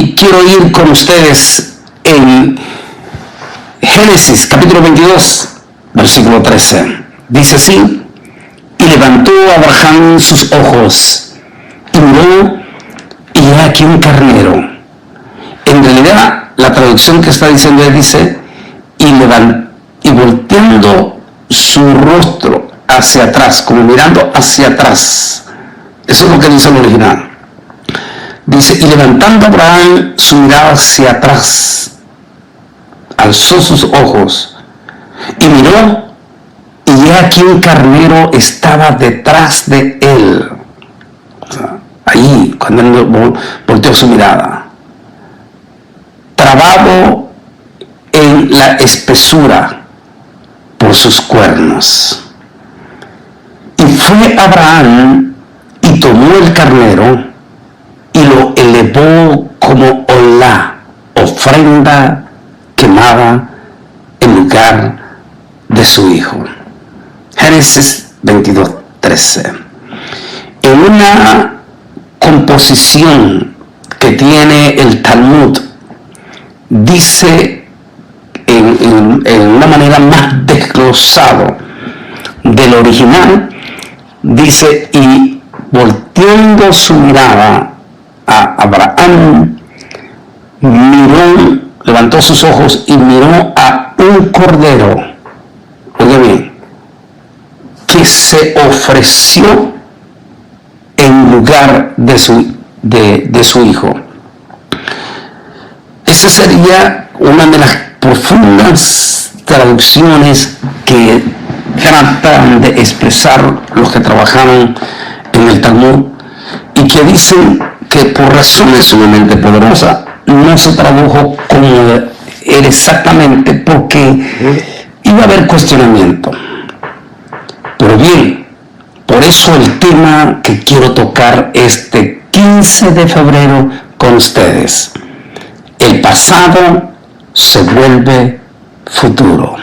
Y quiero ir con ustedes en Génesis capítulo 22, versículo 13. Dice así: y levantó Abraham sus ojos y miró, y he aquí un carnero. En realidad, la traducción que está diciendo él dice, y volteando su rostro hacia atrás, como mirando hacia atrás. Eso es lo que dice el original. Dice, y levantando Abraham su mirada hacia atrás, alzó sus ojos y miró, y he aquí un carnero estaba detrás de él. O sea, ahí, cuando él volteó su mirada, trabado en la espesura por sus cuernos. Y fue Abraham y tomó el carnero y lo elevó como olá, ofrenda quemada en lugar de su hijo. Génesis 22, 13. En una composición que tiene el Talmud, dice en una manera más desglosado del original, dice, y volteando su mirada a Abraham, miró, levantó sus ojos y miró a un cordero, oye bien, que se ofreció en lugar de su hijo. Esa sería una de las profundas traducciones que tratan de expresar los que trabajaron en el Talmud y que dicen que por razones sumamente poderosas no se tradujo como era exactamente, porque iba a haber cuestionamiento. Pero bien, por eso el tema que quiero tocar este 15 de febrero con ustedes: el pasado se vuelve futuro.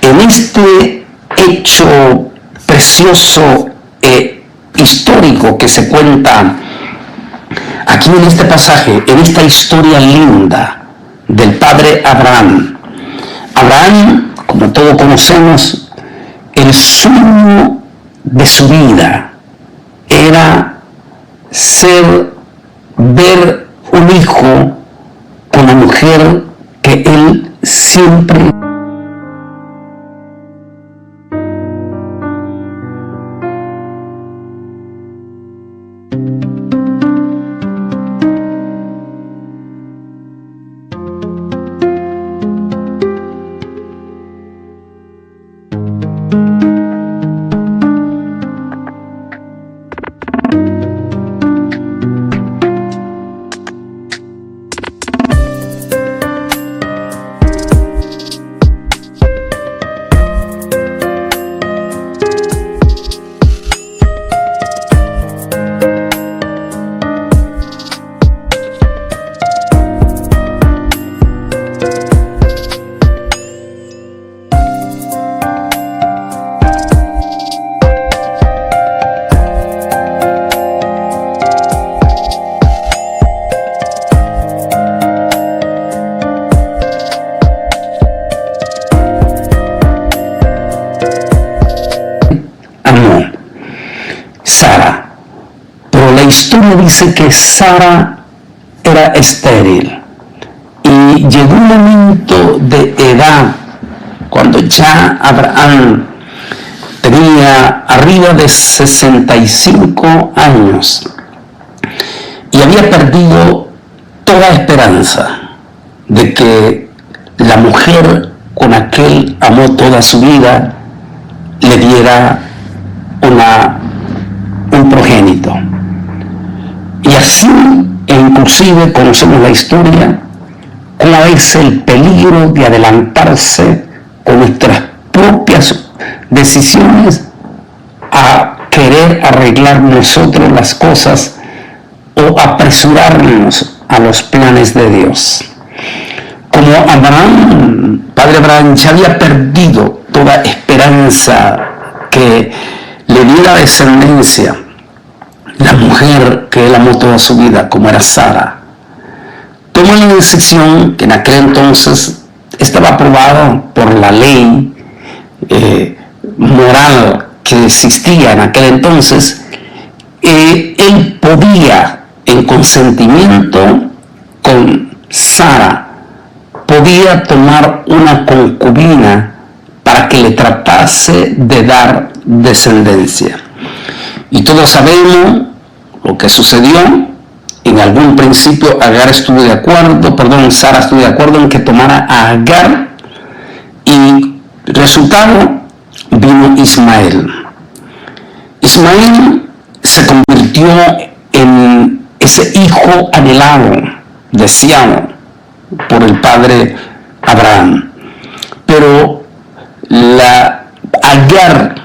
En este hecho precioso e histórico que se cuenta aquí en este pasaje, en esta historia linda del padre Abraham. Abraham, como todos conocemos, el sueño de su vida era ver un hijo con la mujer que él siempre Sara. Pero la historia dice que Sara era estéril y llegó un momento de edad cuando ya Abraham tenía arriba de 65 años y había perdido toda esperanza de que la mujer con la que él amó toda su vida le diera un progénito. Y así, e inclusive conocemos la historia, cómo es el peligro de adelantarse con nuestras propias decisiones a querer arreglar nosotros las cosas o apresurarnos a los planes de Dios. Como Abraham, padre Abraham, ya había perdido toda esperanza que le diera descendencia la mujer que él amó toda su vida, como era Sara, toma la decisión que en aquel entonces estaba aprobada por la ley moral que existía en aquel entonces. Él podía, en consentimiento con Sara, podía tomar una concubina para que le tratase de dar descendencia. Y todos sabemos lo que sucedió. En algún principio Sara estuvo de acuerdo en que tomara a Agar, y resultado vino Ismael. Ismael se convirtió en ese hijo anhelado, deseado por el padre Abraham. Pero Agar,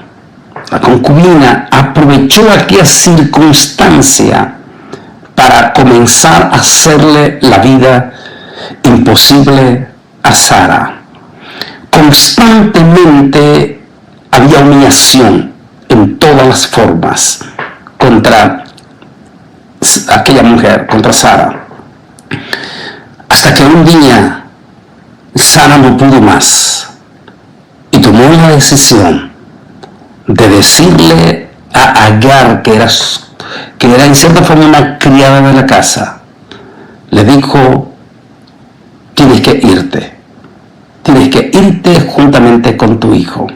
la concubina, aprovechó aquella circunstancia para comenzar a hacerle la vida imposible a Sara. Constantemente había humillación en todas las formas contra aquella mujer, contra Sara. Hasta que un día Sara no pudo más y tomó la decisión de decirle a Agar, que era en cierta forma una criada de la casa, le dijo: tienes que irte juntamente con tu hijo.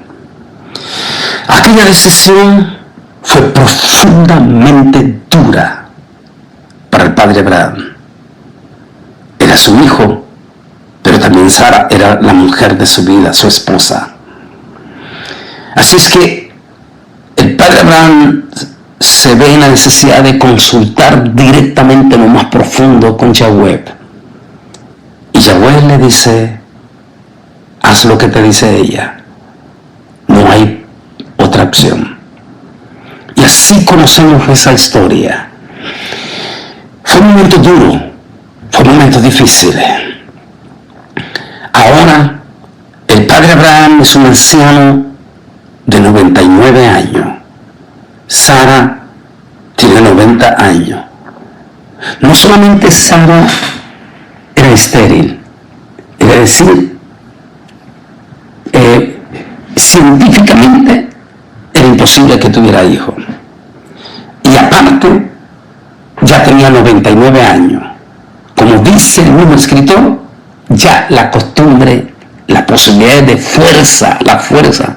Aquella decisión fue profundamente dura para el padre Abraham. Era su hijo, pero también Sara era la mujer de su vida, su esposa. Así es que el padre Abraham se ve en la necesidad de consultar directamente lo más profundo con Yahweh. Y Yahweh le dice: haz lo que te dice ella, no hay otra opción. Y así conocemos esa historia. Fue un momento duro, fue un momento difícil. Ahora el padre Abraham es un anciano de 99 años. Sara tiene 90 años. No solamente Sara era estéril, es decir, científicamente era imposible que tuviera hijos. Y aparte, ya tenía 99 años. Como dice el mismo escritor, ya la costumbre, la posibilidad de fuerza, la fuerza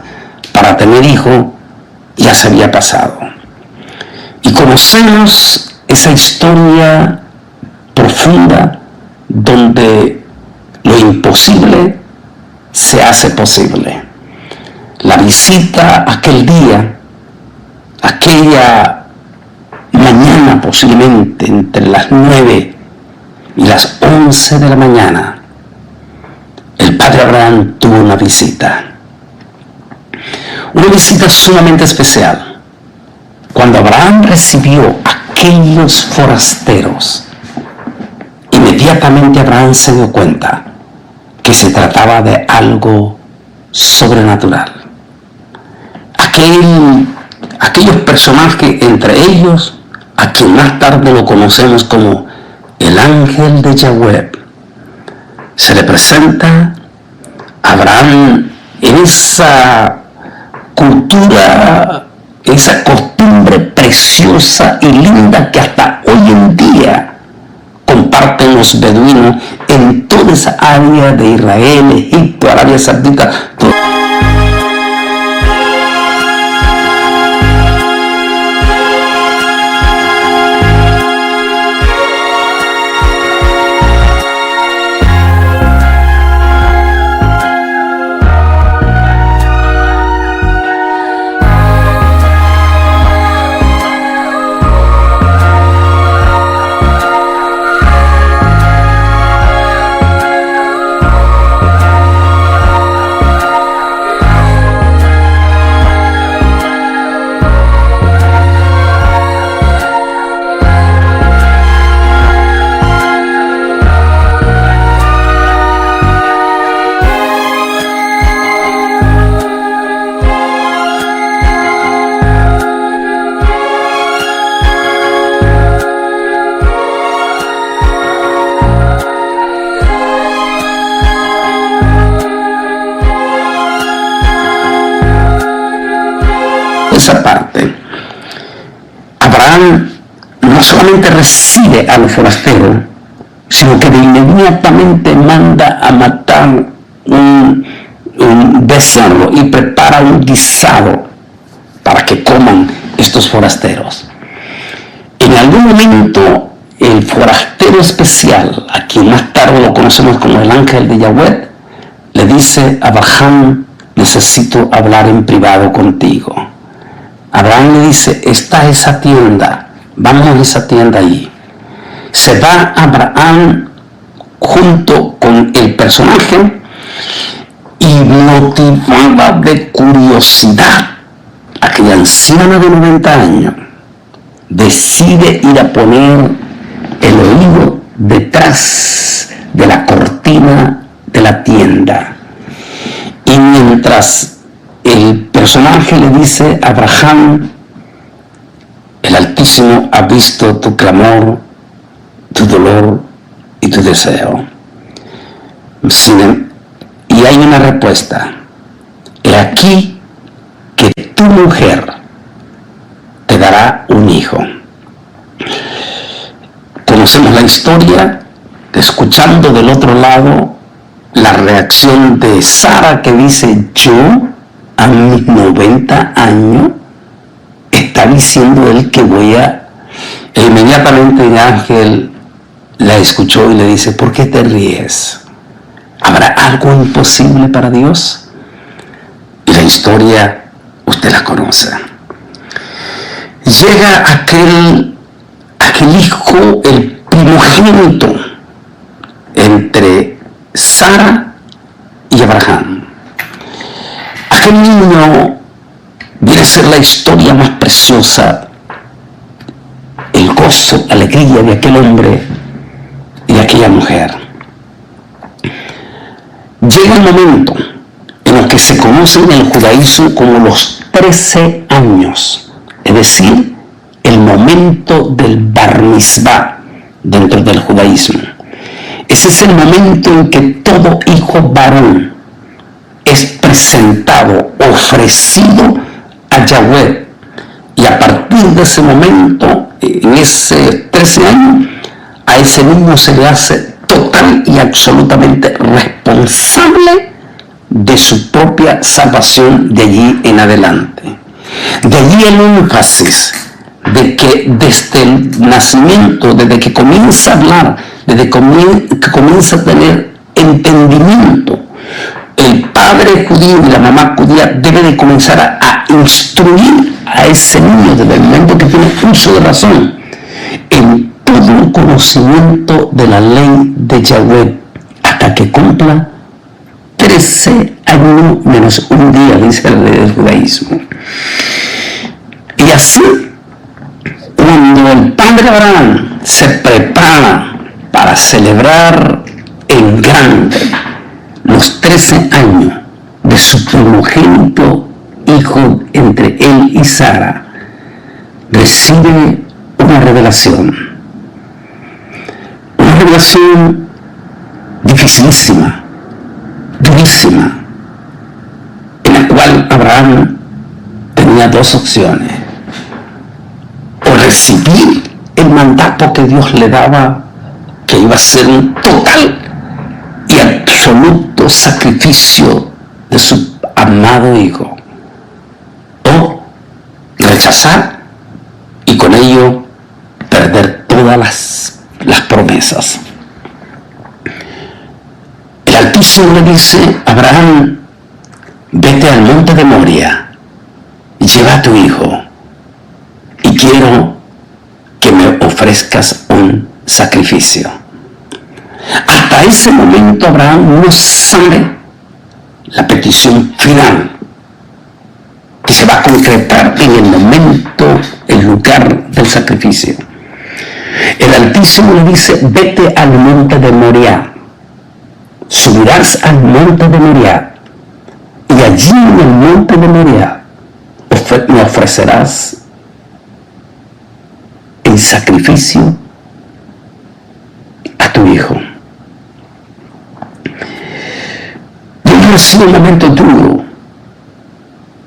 para tener hijos, ya se había pasado. Y conocemos esa historia profunda donde lo imposible se hace posible. La visita aquel día, aquella mañana, posiblemente entre las 9 y las 11 de la mañana, el padre Abraham tuvo una visita sumamente especial. Cuando Abraham recibió a aquellos forasteros, inmediatamente Abraham se dio cuenta que se trataba de algo sobrenatural. Aquellos personajes, entre ellos a quien más tarde lo conocemos como el ángel de Yahweh, se le presenta a Abraham en esa cultura, esa costumbre preciosa y linda que hasta hoy en día comparten los beduinos en toda esa área de Israel, Egipto, Arabia Saudita. solamente recibe a los forasteros, sino que de inmediatamente manda a matar un becerro y prepara un guisado para que coman estos forasteros. En algún momento, el forastero especial, a quien más tarde lo conocemos como el ángel de Yahweh, le dice a Abraham: necesito hablar en privado contigo. Abraham le dice: está esa tienda, vamos a esa tienda allí. Se va Abraham junto con el personaje y, motivada de curiosidad, aquella anciana de 90 años decide ir a poner el oído detrás de la cortina de la tienda. Y mientras el personaje le dice a Abraham: el Altísimo ha visto tu clamor, tu dolor y tu deseo. Y hay una respuesta: he aquí que tu mujer te dará un hijo. Conocemos la historia, escuchando del otro lado la reacción de Sara, que dice: yo a mis 90 años está diciendo él que voy a... E inmediatamente el ángel la escuchó y le dice: ¿por qué te ríes? ¿Habrá algo imposible para Dios? Y la historia usted la conoce. Llega aquel hijo, el primogénito, entre Sara y Abraham. Aquel niño viene a ser la historia más preciosa, el gozo, la alegría de aquel hombre y de aquella mujer. Llega el momento en el que se conoce en el judaísmo como los 13 años, es decir, el momento del bar mitzvah dentro del judaísmo. Ese es el momento en que todo hijo varón es presentado, ofrecido a Yahweh. Y a partir de ese momento, en ese 13 años, a ese niño se le hace total y absolutamente responsable de su propia salvación de allí en adelante. De allí el énfasis de que desde el nacimiento, desde que comienza a hablar, desde que comienza a tener entendimiento, el padre judío y la mamá judía debe de comenzar a instruir a ese niño desde el momento que tiene uso de razón en todo el conocimiento de la ley de Yahweh hasta que cumpla 13 años menos un día, dice la ley del judaísmo. Y así, cuando el padre Abraham se prepara para celebrar en grande los 13 años de su primogénito hijo entre él y Sara, recibe una revelación dificilísima, durísima, en la cual Abraham tenía dos opciones: o recibir el mandato que Dios le daba, que iba a ser un total y absoluto sacrificio de su amado hijo, o rechazar y con ello perder todas las promesas. El Altísimo le dice a Abraham: vete al monte de Moria, lleva a tu hijo y quiero que me ofrezcas un sacrificio. Hasta ese momento Abraham no sabe la petición final que se va a concretar en el momento, el lugar del sacrificio. El Altísimo le dice: vete al monte de Moriah, subirás al monte de Moriah y allí en el monte de Moriah me ofrecerás el sacrificio a tu hijo. Ha sido un momento duro,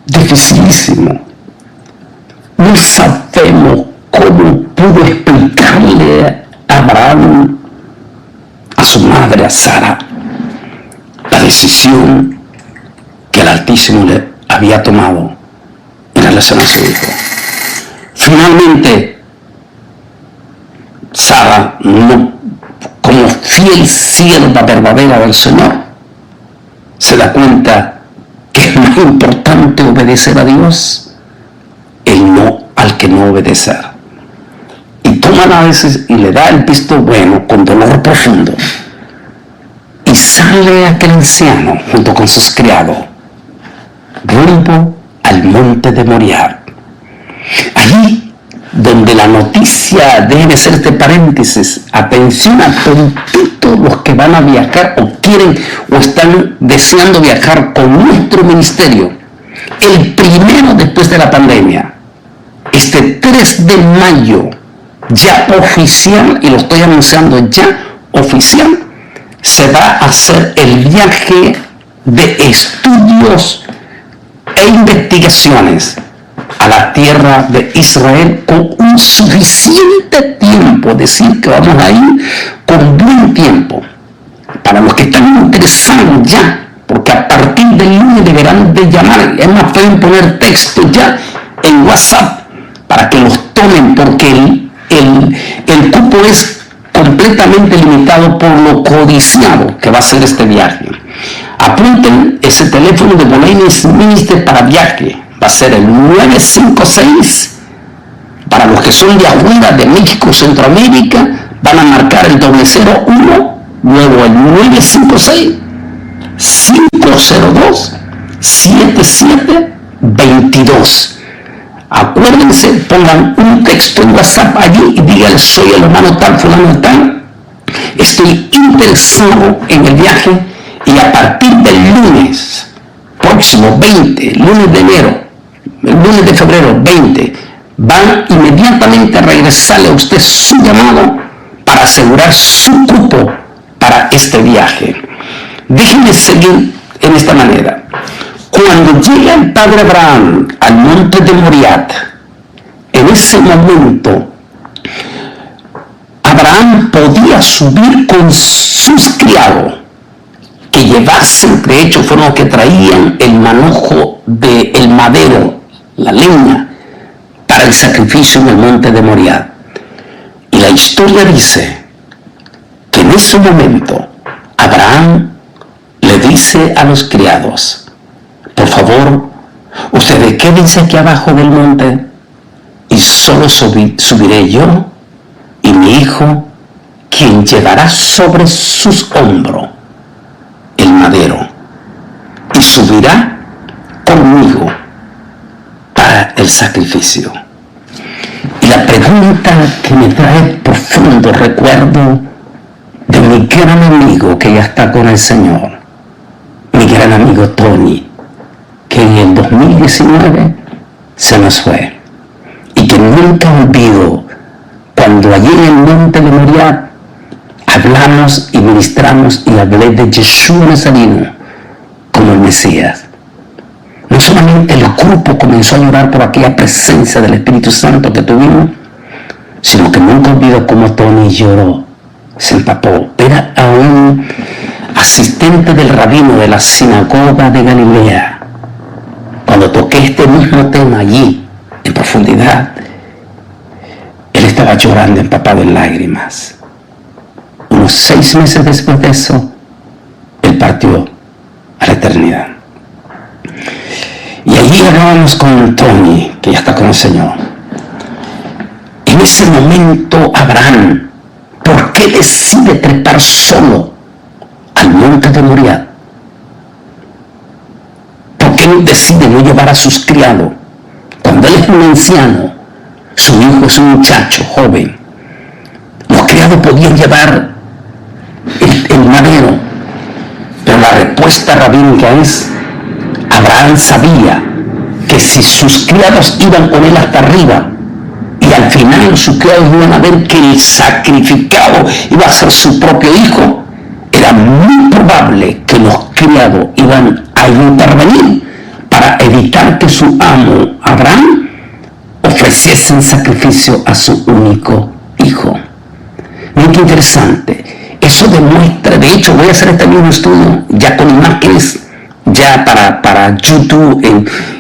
dificilísimo. No sabemos cómo pudo explicarle a su madre, a Sara, la decisión que el Altísimo le había tomado en relación a su hijo. Finalmente, Sara, como fiel sierva verdadera del Señor, se da cuenta que es más importante obedecer a Dios el no al que no obedecer. Y toma a veces y le da el visto bueno con dolor profundo. Y sale aquel anciano junto con sus criados rumbo al monte de Moriah. Allí donde la noticia debe ser este paréntesis, atención a todos los que van a viajar o quieren o están deseando viajar con nuestro ministerio. El primero después de la pandemia, este 3 de mayo, ya oficial, y lo estoy anunciando ya oficial, se va a hacer el viaje de estudios e investigaciones a la tierra de Israel con un suficiente tiempo, decir que vamos a ir con buen tiempo. Para los que están interesados ya, porque a partir del lunes deberán de llamar, es más, pueden poner texto ya en WhatsApp para que los tomen, porque el cupo es completamente limitado por lo codiciado que va a ser este viaje. Apunten ese teléfono de Boleines Minister para viaje. Va a ser el 956. Para los que son de afuera, de México, Centroamérica, van a marcar el 001, luego el 956-502-7722. Acuérdense, pongan un texto en WhatsApp allí y díganle: soy el hermano tal, fulano tal, estoy interesado en el viaje, y a partir del lunes próximo 20, lunes de enero, el lunes de febrero 20, van inmediatamente a regresarle a usted su llamado para asegurar su cupo para este viaje. Déjenme seguir en esta manera. Cuando llega el padre Abraham al monte de Moriah, en ese momento Abraham podía subir con sus criados, que llevasen, de hecho fueron los que traían el manojo del madero, la leña, para el sacrificio en el monte de Moriah. Y la historia dice que en ese momento Abraham le dice a los criados: por favor, ustedes quédense aquí abajo del monte y solo subiré yo y mi hijo, quien llevará sobre sus hombros el madero y subirá conmigo para el sacrificio. Y la pregunta que me trae profundo recuerdo de mi gran amigo que ya está con el Señor, mi gran amigo Tony, que en el 2019 se nos fue, y que nunca olvido cuando allí en el monte de Moriah hablamos y ministramos y hablé de Yeshua Nazareno como el Mesías. No solamente el grupo comenzó a llorar por aquella presencia del Espíritu Santo que tuvimos, sino que nunca olvido cómo Tony lloró, se empapó. Era a un asistente del rabino de la sinagoga de Galilea. Cuando toqué este mismo tema allí, en profundidad, él estaba llorando, empapado en lágrimas. Unos 6 meses después de eso, él partió a la eternidad. Y allí hablábamos con Tony, que ya está con el Señor. En ese momento, Abraham, ¿por qué decide trepar solo al monte de Moriah? ¿Por qué decide no llevar a sus criados? Cuando él es un anciano, su hijo es un muchacho joven. Los criados podían llevar el madero, pero la respuesta rabínica es: Abraham sabía que si sus criados iban con él hasta arriba y al final sus criados iban a ver que el sacrificado iba a ser su propio hijo, era muy probable que los criados iban a intervenir para evitar que su amo Abraham ofreciese en sacrificio a su único hijo. Muy interesante. Eso de demuestra, de hecho voy a hacer este mismo estudio ya con imágenes, ya para YouTube,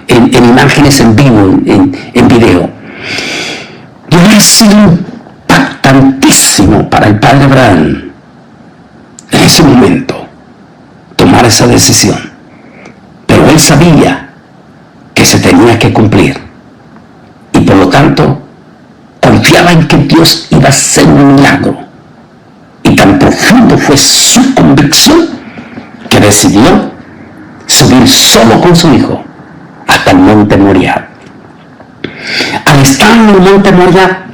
en imágenes en vivo, en video. Y hubiera sido impactantísimo para el padre Abraham en ese momento tomar esa decisión, pero él sabía que se tenía que cumplir y por lo tanto confiaba en que Dios iba a hacer un milagro, y tan profundo fue su convicción que decidió subir solo con su hijo hasta el monte Moriah. Al estar en el monte Moriah,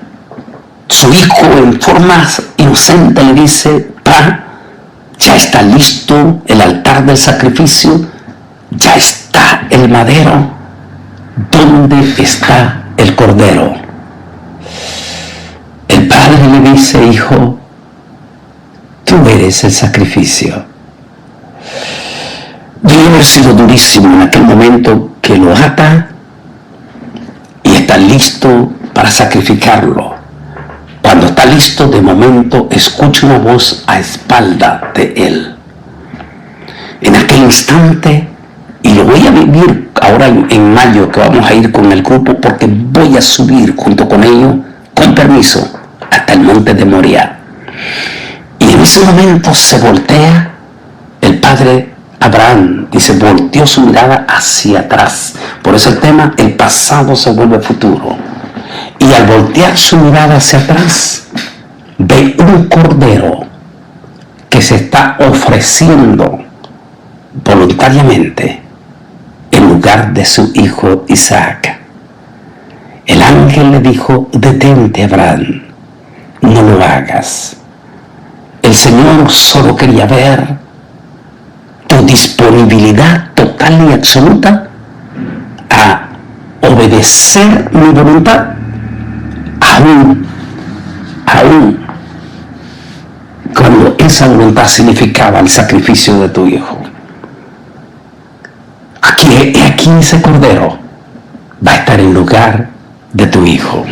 su hijo en forma inocente le dice: "Pa, ya está listo el altar del sacrificio, ya está el madero, ¿dónde está el cordero?". El padre le dice: "Hijo, tú eres el sacrificio". Debe haber sido durísimo en aquel momento que lo ata y está listo para sacrificarlo. Cuando está listo, de momento escucha una voz a espalda de él. En aquel instante, y lo voy a vivir ahora en mayo, que vamos a ir con el grupo, porque voy a subir junto con ellos, con permiso, hasta el monte de Moriah. Y en ese momento se voltea el padre Abraham, dice, volteó su mirada hacia atrás. Por eso el tema, el pasado se vuelve futuro. Y al voltear su mirada hacia atrás, ve un cordero que se está ofreciendo voluntariamente en lugar de su hijo Isaac. El ángel le dijo: "Detente, Abraham, no lo hagas". El Señor solo quería ver tu disponibilidad total y absoluta a obedecer mi voluntad, aún cuando esa voluntad significaba el sacrificio de tu hijo. Aquí ese cordero va a estar en lugar de tu hijo.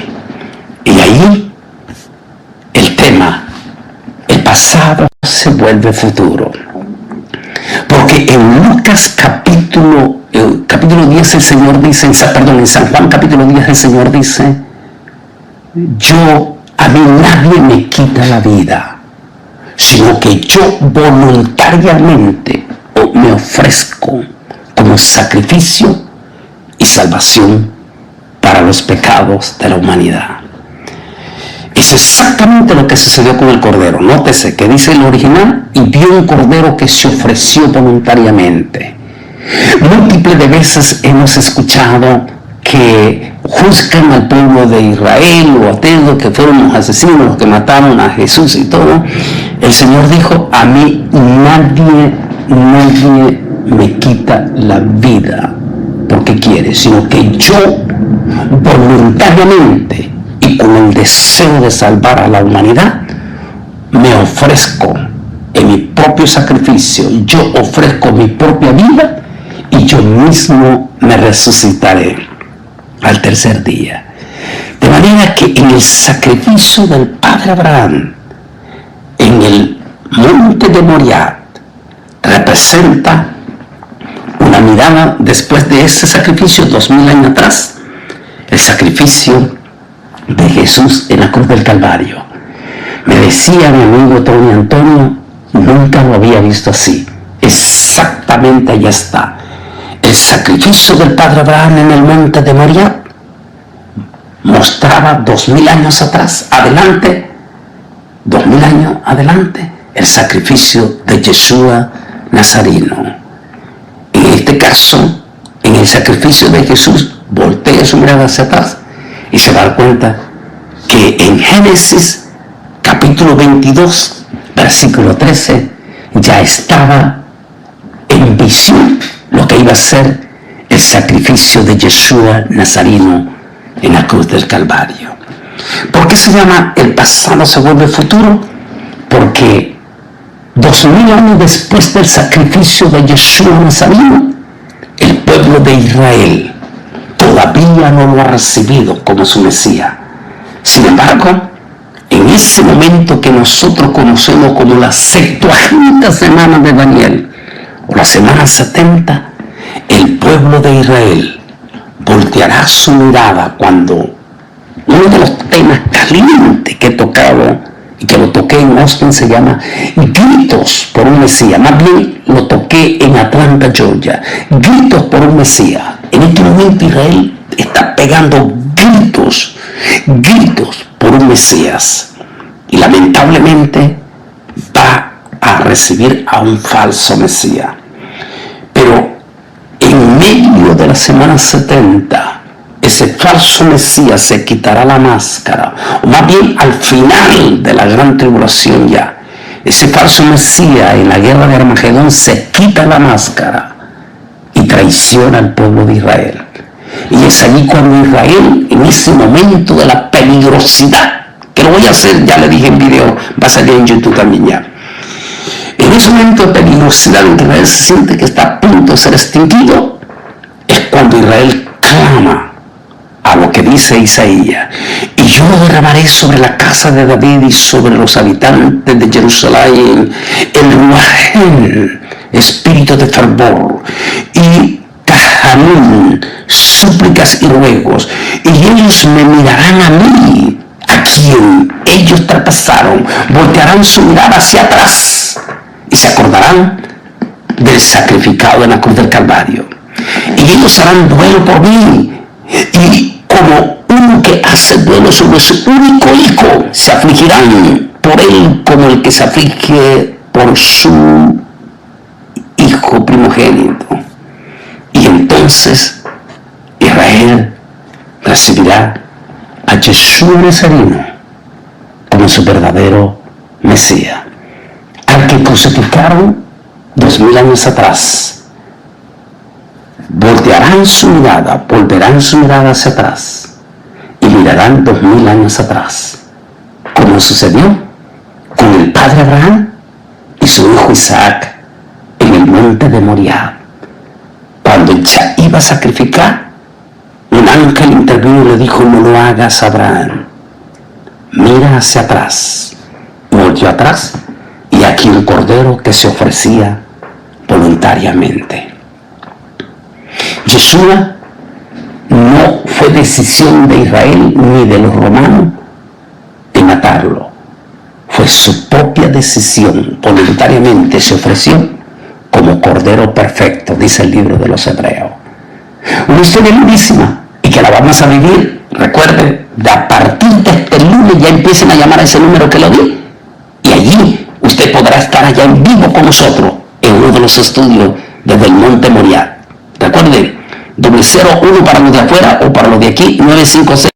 Y ahí el tema, el pasado se vuelve futuro. Porque en Lucas capítulo 10 el Señor dice, en San Juan capítulo 10 el Señor dice: a mí nadie me quita la vida, sino que yo voluntariamente me ofrezco como sacrificio y salvación para los pecados de la humanidad. Es exactamente lo que sucedió con el cordero. Nótese que dice el original: "Y vio un cordero que se ofreció voluntariamente". Múltiples de veces hemos escuchado que juzgan al pueblo de Israel o a aquellos que fueron los asesinos, los que mataron a Jesús y todo. El Señor dijo: "A mí nadie me quita la vida porque quiere, sino que yo voluntariamente y con el deseo de salvar a la humanidad me ofrezco en mi propio sacrificio, yo ofrezco mi propia vida y yo mismo me resucitaré al tercer día". De manera que en el sacrificio del padre Abraham, en el monte de Moriah, representa una mirada después de ese sacrificio 2000 años atrás, el sacrificio de Jesús en la cruz del Calvario. Me decía mi amigo Tony Antonio, nunca lo había visto así. Exactamente allá está. El sacrificio del padre Abraham en el monte de Moriah mostraba 2000 años atrás, adelante, 2000 años adelante, el sacrificio de Yeshua Nazareno. En este caso, en el sacrificio de Jesús, voltea su mirada hacia atrás y se va a dar cuenta que en Génesis capítulo 22, versículo 13, ya estaba en visión lo que iba a ser el sacrificio de Yeshua Nazareno en la cruz del Calvario. ¿Por qué se llama el pasado se vuelve futuro? Porque 2000 años después del sacrificio de Yeshua Nazareno, el pueblo de Israel todavía no lo ha recibido como su Mesías. Sin embargo, en en ese momento que nosotros conocemos como la 70ª semana de Daniel, o la semana 70, el pueblo de Israel volteará su mirada cuando uno de los temas calientes que he tocado y que lo toqué en Austin se llama Gritos por un Mesías. Más bien lo toqué en Atlanta, Georgia. Gritos por un Mesías. En este momento Israel está pegando gritos por un Mesías. Y lamentablemente va a recibir a un falso Mesías. Pero en medio de la semana 70, ese falso Mesías se quitará la máscara, o más bien al final de la gran tribulación ya, ese falso Mesías en la guerra de Armagedón se quita la máscara y traiciona al pueblo de Israel. Y es allí cuando Israel, en ese momento de la peligrosidad, que lo voy a hacer, ya le dije en video, va a salir en YouTube también ya. En ese momento de peligrosidad en que Israel se siente que está a punto de ser extinguido, es cuando Israel clama a lo que dice Isaías: y yo derramaré sobre la casa de David y sobre los habitantes de Jerusalén el ruaj, espíritu de fervor, y tajamín, súplicas y ruegos, y ellos me mirarán a mí, a quien ellos traspasaron, voltearán su mirada hacia atrás y se acordarán del sacrificado en la cruz del Calvario, y ellos harán duelo por mí, y como uno que hace duelo sobre su único hijo, se afligirán por él como el que se aflige por su hijo primogénito. Y entonces Israel recibirá a Yeshua Nazareno como su verdadero Mesías, al que crucificaron 2000 años atrás. Volverán su mirada hacia atrás y mirarán 2000 años atrás, como sucedió con el padre Abraham y su hijo Isaac en el monte de Moriah. Cuando ya iba a sacrificar, un ángel intervino y le dijo: no lo hagas, Abraham, mira hacia atrás. Volvió atrás y aquí un cordero que se ofrecía voluntariamente. Yeshua no fue decisión de Israel ni de los romanos de matarlo. Fue su propia decisión. Voluntariamente se ofreció como cordero perfecto, dice el libro de los Hebreos. Una historia lindísima y que la vamos a vivir. Recuerden, a partir de este lunes ya empiecen a llamar a ese número que lo di. Y allí usted podrá estar allá en vivo con nosotros en uno de los estudios desde el monte Moriah. Recuerden, 001 para los de afuera o para los de aquí, 956.